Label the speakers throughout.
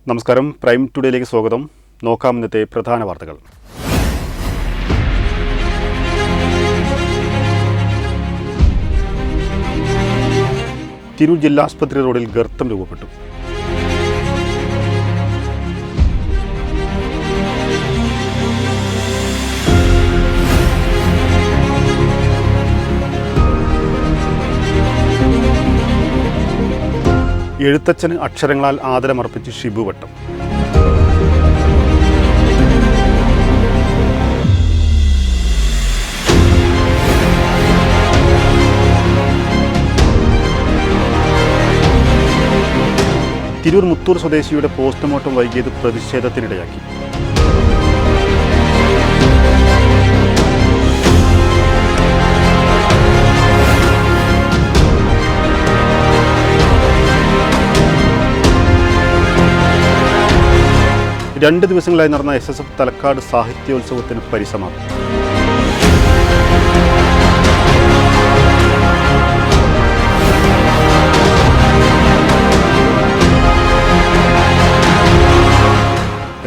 Speaker 1: നമസ്കാരം, പ്രൈം ടുഡേയിലേക്ക് സ്വാഗതം. നോക്കാം ഇന്നത്തെ പ്രധാന വാർത്തകൾ. തിരൂർ ജില്ലാ ആശുപത്രി റോഡിൽ ഗർത്തം രൂപപ്പെട്ടു. എഴുത്തച്ഛന് അക്ഷരങ്ങളാൽ ആദരമർപ്പിച്ച് ഷിബു വട്ടം. തിരൂർ മുത്തൂർ സ്വദേശിയുടെ പോസ്റ്റ്മോർട്ടം വൈകിയത് പ്രതിഷേധത്തിനിടയാക്കി. രണ്ട് ദിവസങ്ങളായി നടന്ന SSF തലക്കാട് സാഹിത്യോത്സവത്തിന് പരിസമാപ്തി.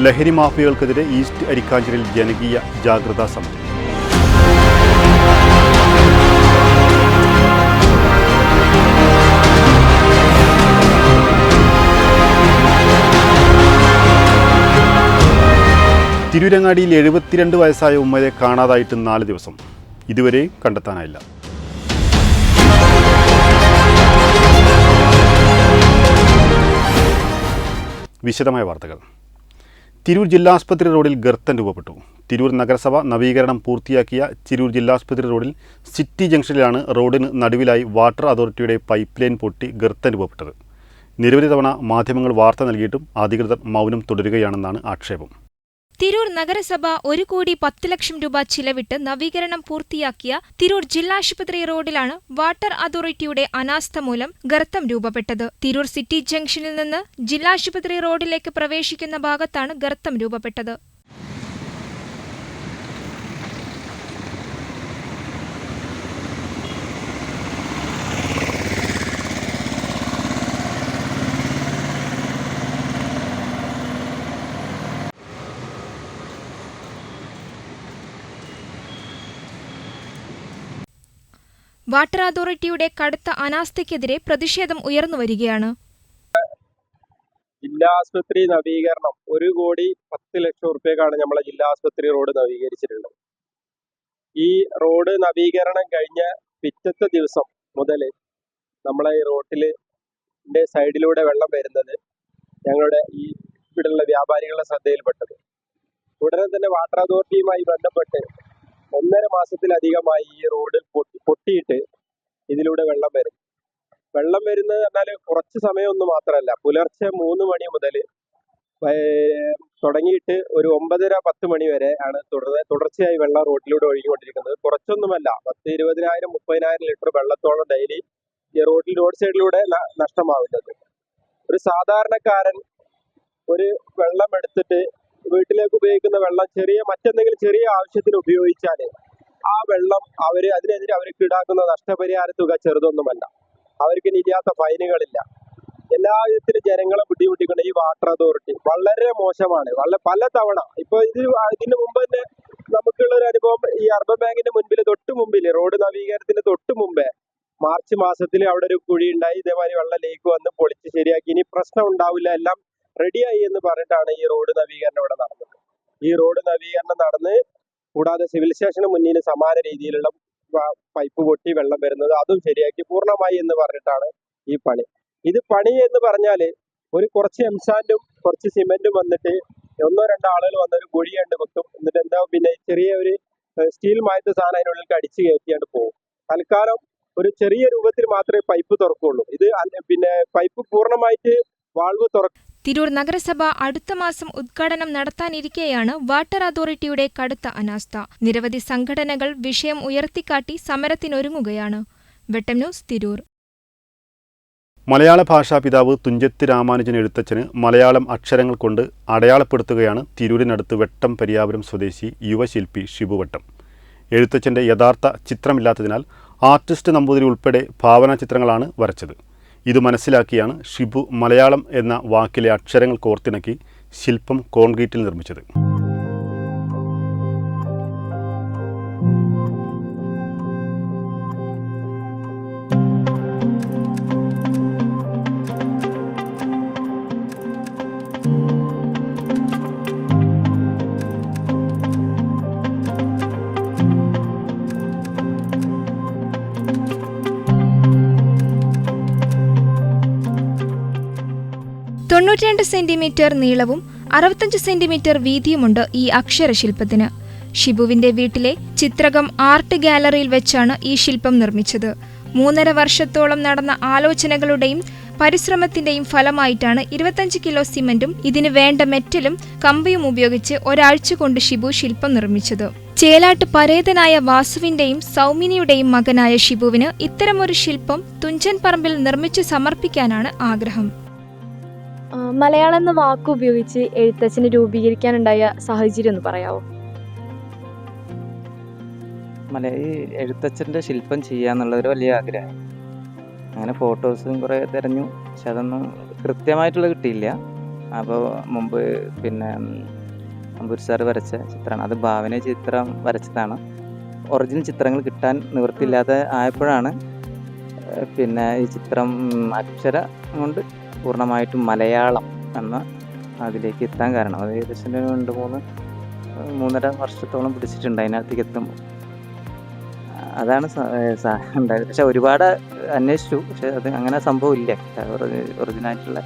Speaker 1: ലഹരി മാഫിയകൾക്കെതിരെ ഈസ്റ്റ് അരിക്കാഞ്ചേരിയിൽ ജനകീയ ജാഗ്രതാ സമിതി. തിരൂരങ്ങാടിയിൽ 72 വയസ്സായ ഉമ്മയെ കാണാതായിട്ട് 4 ദിവസം. ഇതുവരെ കണ്ടെത്താനായില്ല. വിശദമായ വാർത്തകൾ. തിരൂർ ജില്ലാ ആശുപത്രി റോഡിൽ ഗർത്തം രൂപപ്പെട്ടു. തിരൂർ നഗരസഭ നവീകരണം പൂർത്തിയാക്കിയ തിരൂർ ജില്ലാ ആശുപത്രി റോഡിൽ സിറ്റി ജംഗ്ഷനിലാണ് റോഡിന് നടുവിലായി വാട്ടർ അതോറിറ്റിയുടെ പൈപ്പ് ലൈൻ പൊട്ടി ഗർത്തം രൂപപ്പെട്ടത്. നിരവധി തവണ മാധ്യമങ്ങൾ വാർത്ത നൽകിയിട്ടും അധികൃതർ മൗനം തുടരുകയാണെന്നാണ് ആക്ഷേപം.
Speaker 2: തിരൂർ നഗരസഭ 1,10,00,000 രൂപ ചിലവിട്ട് നവീകരണം പൂർത്തിയാക്കിയ തിരൂർ ജില്ലാശുപത്രി റോഡിലാണ് വാട്ടർ അതോറിറ്റിയുടെ അനാസ്ഥ മൂലം ഗർത്തം രൂപപ്പെട്ടത്. തിരൂർ സിറ്റി ജംഗ്ഷനിൽ നിന്ന് ജില്ലാശുപത്രി റോഡിലേക്ക് പ്രവേശിക്കുന്ന ഭാഗത്താണ് ഗർത്തം രൂപപ്പെട്ടത്. വാട്ടർ അതോറിറ്റിയുടെ കടുത്ത അനാസ്ഥയ്ക്കെതിരെ പ്രതിഷേധം ഉയർന്നുവരികയാണ്.
Speaker 3: ജില്ലാ ആശുപത്രി നവീകരണം 1,10,00,000 രൂപയ്ക്കാണ് നമ്മളെ ജില്ലാ ആശുപത്രി റോഡ് നവീകരിച്ചിട്ടുള്ളത്. ഈ റോഡ് നവീകരണം കഴിഞ്ഞ പിറ്റത്തെ ദിവസം മുതൽ നമ്മളെ ഈ റോട്ടിലെ സൈഡിലൂടെ വെള്ളം വരുന്നത് ഞങ്ങളുടെ ഈ ഇവിടെയുള്ള വ്യാപാരികളുടെ ശ്രദ്ധയിൽപ്പെട്ടത്. ഉടനെ തന്നെ വാട്ടർ അതോറിറ്റിയുമായി ബന്ധപ്പെട്ട് 1.5 മാസത്തിലധികമായി ഈ റോഡ് പൊട്ടിയിട്ട് ഇതിലൂടെ വെള്ളം വരുന്നത് പറഞ്ഞാൽ കുറച്ച് സമയമൊന്നും മാത്രമല്ല. പുലർച്ചെ 3 മണി മുതൽ തുടങ്ങിയിട്ട് ഒരു 9:30-10 മണി വരെ ആണ് തുടർച്ചയായി വെള്ളം റോഡിലൂടെ ഒഴുകിക്കൊണ്ടിരിക്കുന്നത്. കുറച്ചൊന്നുമല്ല, 10,000-20,000 30,000 ലിറ്റർ വെള്ളത്തോളം ഡെയിലി ഈ റോഡ് സൈഡിലൂടെ നഷ്ടമാവുന്നത്. ഒരു സാധാരണക്കാരൻ ഒരു വെള്ളം എടുത്തിട്ട് വീട്ടിലേക്ക് ഉപയോഗിക്കുന്ന വെള്ളം മറ്റെന്തെങ്കിലും ചെറിയ ആവശ്യത്തിന് ഉപയോഗിച്ചാൽ ആ വെള്ളം അതിനെതിരെ അവർക്ക് ഈടാക്കുന്ന നഷ്ടപരിഹാര തുക ചെറുതൊന്നുമല്ല. അവർക്ക് ഇല്ലാത്ത ഫൈനുകളില്ല. എല്ലാ വിധത്തിലും ജനങ്ങളെ ബുദ്ധിമുട്ടിക്കുന്ന ഈ വാട്ടർ അതോറിറ്റി വളരെ മോശമാണ്. പല തവണ ഇതിന് മുമ്പ് തന്നെ നമുക്കുള്ള ഒരു അനുഭവം ഈ അർബൻ ബാങ്കിന്റെ തൊട്ട് മുമ്പിൽ റോഡ് നവീകരണത്തിന് തൊട്ട് മുമ്പേ മാർച്ച് മാസത്തിൽ അവിടെ ഒരു കുഴി ഉണ്ടായി. ഇതേമാതിരി വെള്ളം ലേക്ക് വന്ന് പൊളിച്ച് ശരിയാക്കി. ഇനി പ്രശ്നം ഉണ്ടാവില്ല, എല്ലാം റെഡിയായി എന്ന് പറഞ്ഞിട്ടാണ് ഈ റോഡ് നവീകരണം ഇവിടെ നടന്നത്. ഈ റോഡ് നവീകരണം നടന്ന് കൂടാതെ സിവിൽ സ്റ്റേഷന് മുന്നിൽ സമാന രീതിയിലുള്ള പൈപ്പ് പൊട്ടി വെള്ളം വരുന്നത് അതും ശരിയാക്കി പൂർണ്ണമായി എന്ന് പറഞ്ഞിട്ടാണ് ഈ പണി എന്ന് പറഞ്ഞാല് കുറച്ച് എംസാൻഡും കുറച്ച് സിമെന്റും വന്നിട്ട് 1-2 ആളുകൾ വന്നൊരു കുഴിയാണ്ട് വെക്കും. എന്നിട്ട് പിന്നെ ചെറിയ ഒരു സ്റ്റീൽ മായത്തെ സാധനം അതിനുള്ളിൽ അടിച്ചു കയറ്റിയാണ്ട് പോകും. തൽക്കാലം ഒരു ചെറിയ രൂപത്തിൽ മാത്രമേ പൈപ്പ് തുറക്കുള്ളൂ. ഇത് പൈപ്പ് പൂർണ്ണമായിട്ട് വാൾവ്
Speaker 2: തിരൂർ നഗരസഭ അടുത്ത മാസം ഉദ്ഘാടനം നടത്താനിരിക്കെയാണ് വാട്ടർ അതോറിറ്റിയുടെ കടുത്ത അനാസ്ഥ. നിരവധി സംഘടനകൾ വിഷയം ഉയർത്തിക്കാട്ടി സമരത്തിനൊരുങ്ങുകയാണ്. വെട്ടം ന്യൂസ്, തിരൂർ.
Speaker 1: മലയാള ഭാഷാ പിതാവ് തുഞ്ചത്ത് രാമാനുജൻ എഴുത്തച്ഛന് മലയാളം അക്ഷരങ്ങൾ കൊണ്ട് അടയാളപ്പെടുത്തുകയാണ് തിരൂരിനടുത്ത് വെട്ടം പരിയാപുരം സ്വദേശി യുവശില്പി ഷിബു വട്ടം. എഴുത്തച്ഛൻ്റെ യഥാർത്ഥ ചിത്രമില്ലാത്തതിനാൽ ആർട്ടിസ്റ്റ് നമ്പൂതിരി ഉൾപ്പെടെ ഭാവനാ ചിത്രങ്ങളാണ് വരച്ചത്. ഇത് മനസ്സിലാക്കിയാണ് ഷിബു മലയാളം എന്ന വാക്കിലെ അക്ഷരങ്ങൾ കോർത്തിണക്കി ശില്പം കോൺക്രീറ്റിൽ നിർമ്മിച്ചത്.
Speaker 2: തൊണ്ണൂറ്റിരണ്ട് സെന്റിമീറ്റർ നീളവും 65 സെന്റിമീറ്റർ വീതിയുമുണ്ട് ഈ അക്ഷരശില്പത്തിന്. ഷിബുവിന്റെ വീട്ടിലെ ചിത്രകം ആർട്ട് ഗാലറിയിൽ വെച്ചാണ് ഈ ശില്പം നിർമ്മിച്ചത്. 3.5 വർഷത്തോളം നടന്ന ആലോചനകളുടെയും പരിശ്രമത്തിന്റെയും ഫലമായിട്ടാണ് 25 കിലോ സിമന്റും ഇതിന് വേണ്ട മെറ്റലും കമ്പിയും ഉപയോഗിച്ച് ഒരാഴ്ച കൊണ്ട് ഷിബു ശില്പം നിർമ്മിച്ചത്. ചേലാട്ട് പരേതനായ വാസുവിന്റെയും സൗമിനിയുടെയും മകനായ ഷിബുവിന് ഇത്തരമൊരു ശില്പം തുഞ്ചൻ പറമ്പിൽ നിർമ്മിച്ചു സമർപ്പിക്കാനാണ് ആഗ്രഹം.
Speaker 4: മലയാളം എന്ന വാക്ക് ഉപയോഗിച്ച് എഴുത്തച്ഛന് രൂപീകരിക്കാനുണ്ടായ സാഹചര്യം ഒന്ന് പറയാമോ?
Speaker 5: ഈ എഴുത്തച്ഛൻ്റെ ശില്പം ചെയ്യാന്നുള്ള ഒരു വലിയ ആഗ്രഹം. അങ്ങനെ ഫോട്ടോസും കുറേ തിരഞ്ഞു, പക്ഷെ അതൊന്നും കൃത്യമായിട്ടുള്ള കിട്ടിയില്ല. അപ്പോൾ മുമ്പ് അമ്പൂർ സാർ വരച്ച ചിത്രമാണ്, അത് ഭാവന ചിത്രം വരച്ചതാണ്. ഒറിജിനൽ ചിത്രങ്ങൾ കിട്ടാൻ നിവൃത്തിയില്ലാതെ ആയപ്പോഴാണ് ഈ ചിത്രം അക്ഷരം കൊണ്ട് പൂർണ്ണമായിട്ടും മലയാളം എന്ന അതിലേക്ക് എത്താൻ കാരണം. അത് ഏകദേശം 2-3.5 വർഷത്തോളം പിടിച്ചിട്ടുണ്ട് അതിനകത്തേക്ക് എത്തുമ്പോൾ. അതാണ് ഉണ്ടായത്. പക്ഷെ ഒരുപാട് അന്വേഷിച്ചു, പക്ഷെ അത് അങ്ങനെ സംഭവമില്ല. ഒറിജിനായിട്ടുള്ള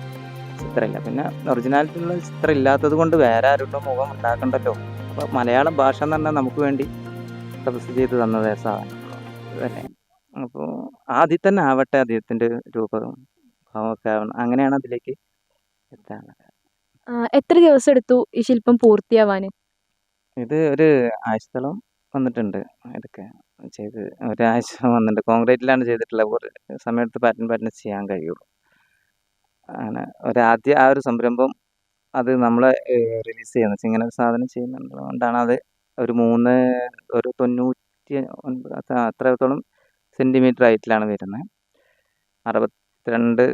Speaker 5: ചിത്രമില്ല. പിന്നെ ഒറിജിനാലിറ്റിയുള്ള ചിത്രം ഇല്ലാത്തത് കൊണ്ട് വേറെ ആരുടെ മുഖം ഉണ്ടാക്കണ്ടല്ലോ. അപ്പോൾ മലയാളം ഭാഷ എന്ന് പറഞ്ഞാൽ നമുക്ക് വേണ്ടി തപസ് ചെയ്ത് തന്നത് സാധനം തന്നെ. അപ്പോൾ ആദ്യം തന്നെ ആവട്ടെ അദ്ദേഹത്തിൻ്റെ രൂപം ഭാവമൊക്കെ ആവണം, അങ്ങനെയാണ് അതിലേക്ക് എത്താനുള്ളത്.
Speaker 4: എത്ര ദിവസം എടുത്തു ഈ ശില്പം പൂർത്തിയാവാൻ?
Speaker 5: ഇത് ഒരു ആഴ്ചത്തോളം വന്നിട്ടുണ്ട്. ഇതൊക്കെ ചെയ്ത് ഒരാഴ്ച വന്നിട്ടുണ്ട്. കോൺക്രീറ്റിലാണ് ചെയ്തിട്ടുള്ളത്. ഒരു സമയത്ത് പാറ്റേൺ ചെയ്യാൻ കഴിയുള്ളൂ. അങ്ങനെ ആ ഒരു സംരംഭം അത് നമ്മളെ റിലീസ് ചെയ്യുന്നത് വെച്ചാൽ ഇങ്ങനെ ഒരു സാധനം ചെയ്യുന്നതുകൊണ്ടാണ്. അത് ഒരു 99 അത്രത്തോളം സെൻറ്റിമീറ്റർ ഹൈറ്റിലാണ് വരുന്നത്. 62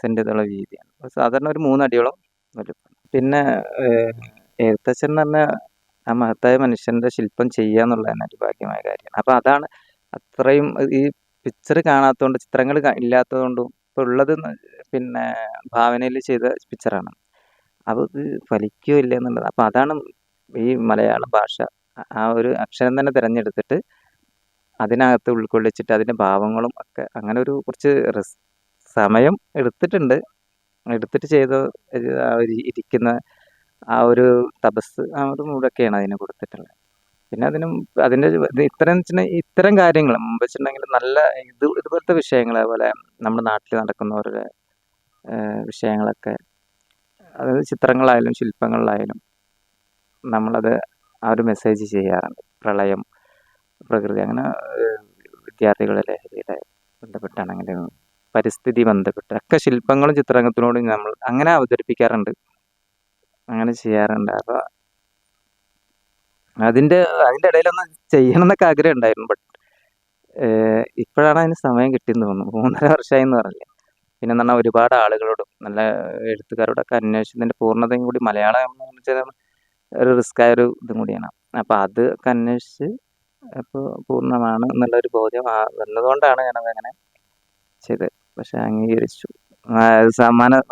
Speaker 5: സെൻറ്റിത്തോളം വീതിയാണ്. സാധാരണ ഒരു 3 അടിയോളം വലുപ്പം. പിന്നെ എഴുത്തച്ഛൻ എന്ന് പറഞ്ഞാൽ ആ മഹത്തായ മനുഷ്യൻ്റെ ശില്പം ചെയ്യുക എന്നുള്ളത് തന്നെ ഒരു ഭാഗ്യമായ കാര്യമാണ്. അപ്പോൾ അതാണ് അത്രയും ഈ പിക്ചർ കാണാത്തതുകൊണ്ട്, ചിത്രങ്ങൾ ഇല്ലാത്തതുകൊണ്ടും ഇപ്പോൾ ഉള്ളത് ഭാവനയിൽ ചെയ്ത പിക്ചറാണ്. അപ്പോൾ ഇത് ഫലിക്കുകയോ ഇല്ല എന്നുള്ളത്. അപ്പോൾ അതാണ് ഈ മലയാള ഭാഷ ആ ഒരു അക്ഷരം തന്നെ തിരഞ്ഞെടുത്തിട്ട് അതിനകത്ത് ഉൾക്കൊള്ളിച്ചിട്ട് അതിൻ്റെ ഭാവങ്ങളും ഒക്കെ അങ്ങനെ ഒരു കുറച്ച് സമയം എടുത്തിട്ട് ചെയ്ത ഇരിക്കുന്ന ആ ഒരു തപസ് ആ ഒരു മൂടൊക്കെയാണ് അതിന് കൊടുത്തിട്ടുള്ളത്. പിന്നെ ഇത്തരം കാര്യങ്ങൾ മുമ്പ് വെച്ചിട്ടുണ്ടെങ്കിൽ നല്ല ഇതുപോലത്തെ വിഷയങ്ങൾ, അതുപോലെ നമ്മുടെ നാട്ടിൽ നടക്കുന്ന ഓരോ വിഷയങ്ങളൊക്കെ, അതായത് ചിത്രങ്ങളായാലും ശില്പങ്ങളിലായാലും നമ്മളത് ആ ഒരു മെസ്സേജ് ചെയ്യാറുണ്ട്. പ്രളയം, പ്രകൃതി, അങ്ങനെ വിദ്യാർത്ഥികളെ ലഹരിയുടെ ബന്ധപ്പെട്ടാണെങ്കിലും പരിസ്ഥിതി ബന്ധപ്പെട്ട് ഒക്കെ ശില്പങ്ങളും ചിത്രത്തിനോടും നമ്മൾ അങ്ങനെ അവതരിപ്പിക്കാറുണ്ട്, അങ്ങനെ ചെയ്യാറുണ്ട്. അപ്പോൾ അതിൻ്റെ ഇടയിലൊന്ന് ചെയ്യണം എന്നൊക്കെ ആഗ്രഹം ഉണ്ടായിരുന്നു. ബട്ട് ഇപ്പോഴാണ് അതിന് സമയം കിട്ടിയെന്ന് തോന്നുന്നു. 3.5 വർഷമായി എന്ന് പറഞ്ഞില്ലേ. പിന്നെ എന്ന് പറഞ്ഞാൽ ഒരുപാട് ആളുകളോടും നല്ല എഴുത്തുകാരോടൊക്കെ അന്വേഷിച്ചതിൻ്റെ പൂർണ്ണതയും കൂടി മലയാളം എന്ന് വെച്ചാൽ ഒരു റിസ്ക്കായ ഒരു ഇതും കൂടിയാണ്. അപ്പോൾ അതൊക്കെ അന്വേഷിച്ച് അപ്പോൾ പൂർണ്ണമാണ് എന്നുള്ളൊരു ബോധ്യം വന്നതുകൊണ്ടാണ് ഞാനതങ്ങനെ ചെയ്തത്. പക്ഷെ അംഗീകരിച്ചു,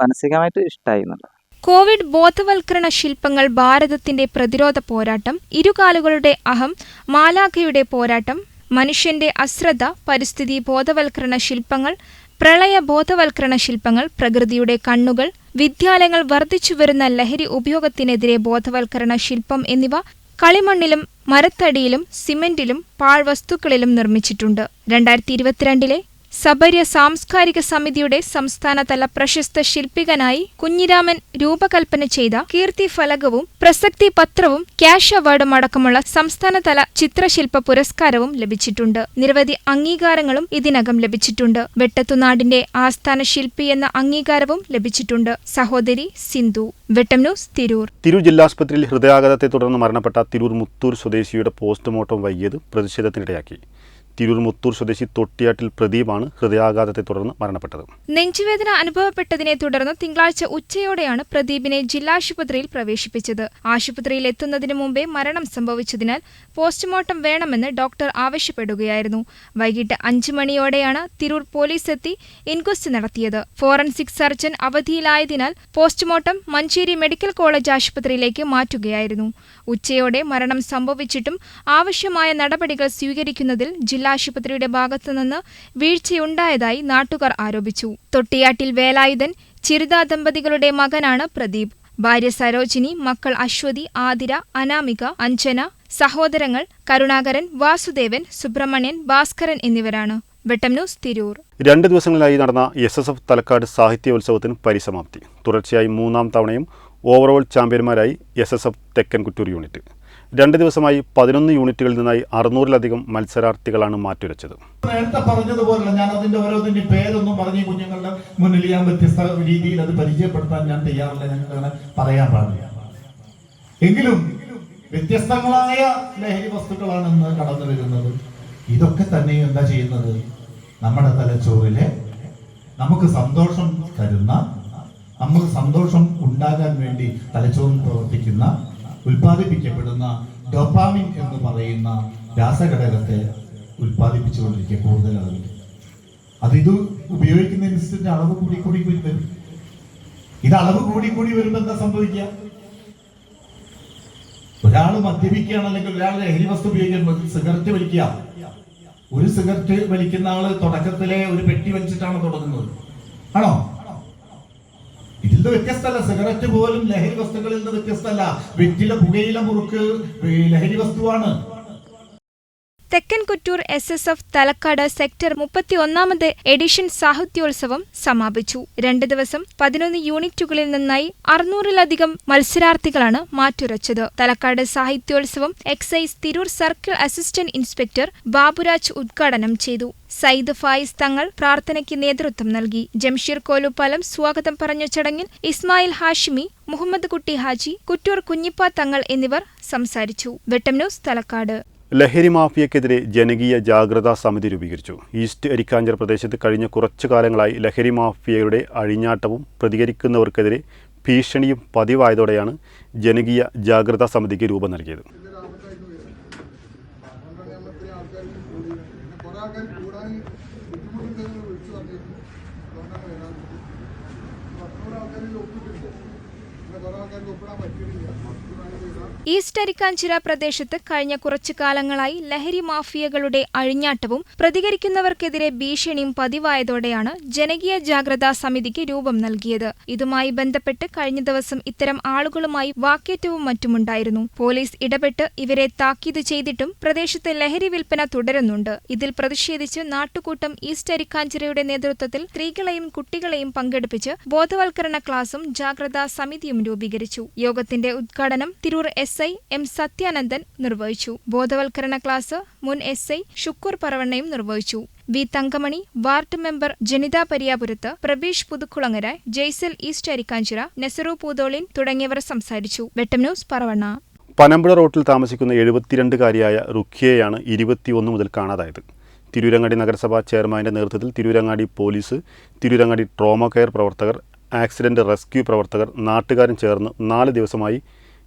Speaker 5: മാനസികമായിട്ട് ഇഷ്ടമായി എന്നുള്ളത്.
Speaker 2: കോവിഡ് ബോധവൽക്കരണ ശില്പങ്ങൾ ഭാരതത്തിന്റെ പ്രതിരോധ പോരാട്ടം, ഇരുകാലുകളുടെ അഹം, മാലാഖയുടെ പോരാട്ടം, മനുഷ്യന്റെ അശ്രദ്ധ, പരിസ്ഥിതി ബോധവൽക്കരണ ശില്പങ്ങൾ, പ്രളയ ബോധവൽക്കരണ ശില്പങ്ങൾ, പ്രകൃതിയുടെ കണ്ണുകൾ, വിദ്യാലയങ്ങൾ വർദ്ധിച്ചുവരുന്ന ലഹരി ഉപയോഗത്തിനെതിരെ ബോധവൽക്കരണ ശില്പം എന്നിവ കളിമണ്ണിലും മരത്തടിയിലും സിമന്റിലും പാഴ്വസ്തുക്കളിലും നിർമ്മിച്ചിട്ടുണ്ട്. 2022 സബര്യ സാംസ്കാരിക സമിതിയുടെ സംസ്ഥാനതല പ്രശസ്ത ശില്പികനായി കുഞ്ഞിരാമൻ രൂപകൽപ്പന ചെയ്ത കീർത്തി ഫലകവും പ്രസക്തി പത്രവും ക്യാഷ് അവാർഡും അടക്കമുള്ള സംസ്ഥാനതല ചിത്രശില്പ പുരസ്കാരവും ലഭിച്ചിട്ടുണ്ട്. നിരവധി അംഗീകാരങ്ങളും ഇതിനകം ലഭിച്ചിട്ടുണ്ട്. വെട്ടത്തുനാടിന്റെ ആസ്ഥാന ശില്പി എന്ന അംഗീകാരവും ലഭിച്ചിട്ടുണ്ട്. സഹോദരി സിന്ധു. വെട്ടം ന്യൂസ്, തിരൂർ.
Speaker 1: തിരൂർ ജില്ലാസ്പത്രിയിൽ ഹൃദയാഘാതത്തെ തുടർന്ന് മരണപ്പെട്ട തിരൂർ മുത്തൂർ സ്വദേശിയുടെ പോസ്റ്റ്മോർട്ടം വൈകിയത് പ്രതിഷേധത്തിനിടയാക്കി. തിരൂർ മുത്തൂർ സ്വദേശി തൊട്ടിയാട്ടിൽ പ്രദീപാണ് ഹൃദയാഘാതത്തെ തുടർന്ന് മരണപ്പെട്ടത്.
Speaker 2: നെഞ്ചുവേദന അനുഭവപ്പെട്ടതിനെ തുടർന്ന് തിങ്കളാഴ്ച ഉച്ചയോടെയാണ് പ്രദീപിനെ ജില്ലാശുപത്രിയിൽ പ്രവേശിപ്പിച്ചത്. ആശുപത്രിയിൽ എത്തുന്നതിന് മുമ്പേ മരണം സംഭവിച്ചതിനാൽ പോസ്റ്റ്മോർട്ടം വേണമെന്ന് ഡോക്ടർ ആവശ്യപ്പെടുകയായിരുന്നു. വൈകിട്ട് 5 മണിയോടെയാണ് തിരൂർ പോലീസ് എത്തി ഇൻക്വസ്റ്റ് നടത്തിയത്. ഫോറൻസിക് സർജൻ അവധിയിലായതിനാൽ പോസ്റ്റ്മോർട്ടം മഞ്ചേരി മെഡിക്കൽ കോളേജ് ആശുപത്രിയിലേക്ക് മാറ്റുകയായിരുന്നു. ഉച്ചയോടെ മരണം സംഭവിച്ചിട്ടും ആവശ്യമായ നടപടികൾ സ്വീകരിക്കുന്നതിൽ ജില്ലാശുപത്രിയുടെ ഭാഗത്തുനിന്ന് വീഴ്ചയുണ്ടായതായി നാട്ടുകാർ ആരോപിച്ചു. തൊട്ടിയാട്ടിൽ വേലായുധൻ ചിരുത ദമ്പതികളുടെ മകനാണ് പ്രദീപ്. ഭാര്യ സരോജിനി, മക്കൾ അശ്വതി, ആതിര, അനാമിക, അഞ്ജന, സഹോദരങ്ങൾ കരുണാകരൻ, വാസുദേവൻ, സുബ്രഹ്മണ്യൻ, ഭാസ്കരൻ എന്നിവരാണ്. വെട്ടം ന്യൂസ്, തിരൂർ.
Speaker 1: 2 ദിവസങ്ങളിലായി നടന്ന SSF തലക്കാട് സാഹിത്യോത്സവത്തിന് പരിസമാപ്തി. തുടർച്ചയായി 3ാം തവണയും ഓവറോൾ ചാമ്പ്യന്മാരായി SSF തെക്കൻ കുറ്റൂർ യൂണിറ്റ്. 2 ദിവസമായി 11 യൂണിറ്റുകളിൽ നിന്നായി 600-ലധികം മത്സരാർത്ഥികളാണ് മാറ്റുരച്ചത്.
Speaker 6: നേരത്തെ പറഞ്ഞതുപോലെ ഞാൻ അതിന്റെ ഓരോന്നിന്റെ പേരൊന്നും പറഞ്ഞ് കുഞ്ഞുങ്ങളുടെ മുന്നിൽ ഞാൻ വ്യത്യസ്ത രീതിയിൽ അത് പരിചയപ്പെടുത്താൻ ഞാൻ തയ്യാറില്ല. ഞങ്ങൾ പറയാൻ പാടില്ല. എങ്കിലും വ്യത്യസ്തങ്ങളായ ലഹരി വസ്തുക്കളാണ് ഇന്ന് കടന്നു വരുന്നത്. ഇതൊക്കെ തന്നെ എന്താ ചെയ്യുന്നത്? നമ്മുടെ തലച്ചോറിലെ നമുക്ക് സന്തോഷം തരുന്ന, നമുക്ക് സന്തോഷം ഉണ്ടാകാൻ വേണ്ടി തലച്ചോറിൽ പ്രവർത്തിക്കുന്ന, ഉൽപ്പാദിപ്പിക്കപ്പെടുന്ന ഡോപാമിൻ എന്ന് പറയുന്ന രാസഘടകത്തെ ഉൽപ്പാദിപ്പിച്ചുകൊണ്ടിരിക്കുക കൂടുതൽ അളവിൽ. ഇത് ഉപയോഗിക്കുന്നതിനനുസരിച്ച് അളവ് കൂടി വരും. ഇത് അളവ് കൂടി വരുമ്പോൾ എന്താ സംഭവിക്കുക? ഒരാൾ മദ്യപിക്കുകയാണ്, അല്ലെങ്കിൽ ഒരാൾ ലഹരി വസ്തു ഉപയോഗിക്കുമ്പോൾ സിഗരറ്റ് വലിക്കുക. ഒരു സിഗരറ്റ് വലിക്കുന്ന ആള് തുടക്കത്തിലെ ഒരു പെട്ടി വലിച്ചിട്ടാണ് തുടങ്ങുന്നത്, ആണോ? ഇതിൽ നിന്ന് വ്യത്യസ്തമല്ല. സിഗരറ്റ് പോലും ലഹരി വസ്തുക്കളിൽ നിന്ന് വ്യത്യസ്തമല്ല. വെറ്റില, പുകയില, മുറുക്ക് ലഹരി വസ്തുവാണ്.
Speaker 2: തെക്കൻ കുറ്റൂർ SSF തലക്കാട് സെക്ടർ 31ാമത് എഡിഷൻ സാഹിത്യോത്സവം സമാപിച്ചു. 2 ദിവസം 11 യൂണിറ്റുകളിൽ നിന്നായി 600-ലധികം മത്സരാർത്ഥികളാണ് മാറ്റുരച്ചത്. Thalakkad Sahityotsavam excise Tirur circle assistant inspector Baburaj ഉദ്ഘാടനം ചെയ്തു. സയ്യിദ് ഫായിസ് തങ്ങൾ പ്രാർത്ഥനയ്ക്ക് നേതൃത്വം നൽകി. ജംഷീർ കോലുപ്പാലം സ്വാഗതം പറഞ്ഞ ചടങ്ങിൽ ഇസ്മായിൽ ഹാഷിമി, മുഹമ്മദ് കുട്ടി ഹാജി, കുറ്റൂർ കുഞ്ഞിപ്പ തങ്ങൾ എന്നിവർ സംസാരിച്ചു. വെട്ടം ന്യൂസ്, തലക്കാട്.
Speaker 1: ലഹരി മാഫിയക്കെതിരെ ജനകീയ ജാഗ്രതാ സമിതി രൂപീകരിച്ചു. ഈസ്റ്റ് അരിക്കാഞ്ചിറ പ്രദേശത്ത് കഴിഞ്ഞ കുറച്ചു കാലങ്ങളായി ലഹരി മാഫിയയുടെ അഴിഞ്ഞാട്ടവും പ്രതികരിക്കുന്നവർക്കെതിരെ ഭീഷണിയും പതിവായതോടെയാണ് ജനകീയ ജാഗ്രതാ സമിതിക്ക് രൂപം നൽകിയത്.
Speaker 2: ഈസ്റ്റ് അരിക്കാഞ്ചിറ പ്രദേശത്ത് കഴിഞ്ഞ കുറച്ചു കാലങ്ങളായി ലഹരി മാഫിയകളുടെ അഴിഞ്ഞാട്ടവും പ്രതികരിക്കുന്നവർക്കെതിരെ ഭീഷണിയും പതിവായതോടെയാണ് ജനകീയ ജാഗ്രതാ സമിതിക്ക് രൂപം നൽകിയത്. ഇതുമായി ബന്ധപ്പെട്ട് കഴിഞ്ഞ ദിവസം ഇത്തരം ആളുകളുമായി വാക്കേറ്റവും മറ്റുമുണ്ടായിരുന്നു. പോലീസ് ഇടപെട്ട് ഇവരെ താക്കീത് ചെയ്തിട്ടും പ്രദേശത്ത് ലഹരി വിൽപ്പന തുടരുന്നുണ്ട്. ഇതിൽ പ്രതിഷേധിച്ച് നാട്ടുകൂട്ടം ഈസ്റ്റ് അരിക്കാഞ്ചിറയുടെ നേതൃത്വത്തിൽ സ്ത്രീകളെയും കുട്ടികളെയും പങ്കെടുപ്പിച്ച് ബോധവൽക്കരണ ക്ലാസും ജാഗ്രതാ സമിതിയും രൂപീകരിച്ചു. യോഗത്തിന്റെ ഉദ്ഘാടനം തിരൂർ SI M സത്യാനന്ദൻ നിർവഹിച്ചു. ബോധവൽക്കരണ ക്ലാസ് മുൻ SI ഷുക്കൂർ പറവണ്ണയും നിർവഹിച്ചു. V Thankamani, ward member Janitha Pariyapurath, Prabeesh Puthukkulangara, Jaisal east Arikkanchira, Nesaru Pootholin തുടങ്ങിയവർ സംസാരിച്ചു. വെട്ടം ന്യൂസ്, പറവണ്ണ.
Speaker 1: പനമ്പുഴ റോട്ടിൽ താമസിക്കുന്ന 72-കാരിയായ റുഖിയയാണ് 21 മുതൽ കാണാതായത്. തിരൂരങ്ങാടി നഗരസഭാ ചെയർമാന്റെ നേതൃത്വത്തിൽ Tirurangadi police, Tirurangadi trauma care പ്രവർത്തകർ, ആക്സിഡന്റ് റെസ്ക്യൂ പ്രവർത്തകർ, നാട്ടുകാരും ചേർന്ന് 4 ദിവസമായി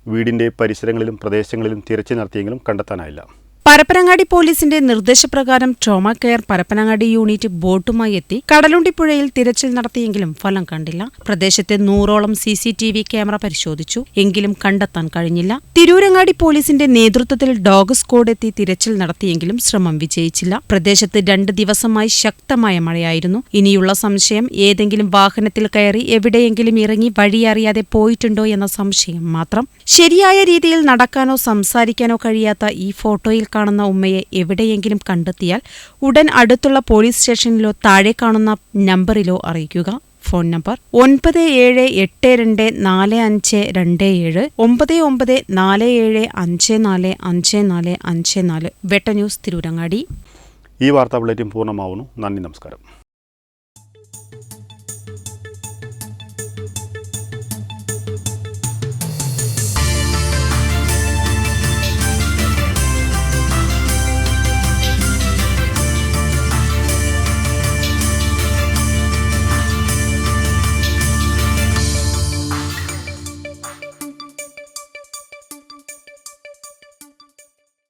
Speaker 1: വീടിന്റെ പരിസരങ്ങളിലും പ്രദേശങ്ങളിലും തിരച്ചിൽ നടത്തിയെങ്കിലും കണ്ടെത്താനായില്ല.
Speaker 7: പരപ്പനങ്ങാടി പോലീസിന്റെ നിർദ്ദേശപ്രകാരം ട്രോമ കെയർ പരപ്പനങ്ങാടി യൂണിറ്റ് ബോട്ടുമായി എത്തി കടലുണ്ടിപ്പുഴയിൽ തിരച്ചിൽ നടത്തിയെങ്കിലും ഫലം കണ്ടില്ല. പ്രദേശത്തെ 100ഓളം CCTV ക്യാമറ പരിശോധിച്ചു, എങ്കിലും കണ്ടെത്താൻ കഴിഞ്ഞില്ല. തിരൂരങ്ങാടി പോലീസിന്റെ നേതൃത്വത്തിൽ ഡോഗ് സ്ക്വാഡ് എത്തി തിരച്ചിൽ നടത്തിയെങ്കിലും ശ്രമം വിജയിച്ചില്ല. പ്രദേശത്ത് 2 ദിവസമായി ശക്തമായ മഴയായിരുന്നു. ഇനിയുള്ള സംശയം ഏതെങ്കിലും വാഹനത്തിൽ കയറി എവിടെയെങ്കിലും ഇറങ്ങി വഴിയറിയാതെ പോയിട്ടുണ്ടോ എന്ന സംശയം മാത്രം. ശരിയായ രീതിയിൽ നടക്കാനോ സംസാരിക്കാനോ കഴിയാത്ത ഈ ഫോട്ടോയിൽ കാണുന്ന ഉമ്മയെ എവിടെയെങ്കിലും കണ്ടെത്തിയാൽ ഉടൻ അടുത്തുള്ള പോലീസ് സ്റ്റേഷനിലോ താഴെ കാണുന്ന നമ്പറിലോ അറിയിക്കുക. Phone number 97824527 9947545454. വെട്ട ന്യൂസ് തിരൂരങ്ങാടി.
Speaker 1: ഈ വാർത്താ ബുള്ളറ്റിൻ പൂർണ്ണമാവുന്നു. നന്ദി, നമസ്കാരം.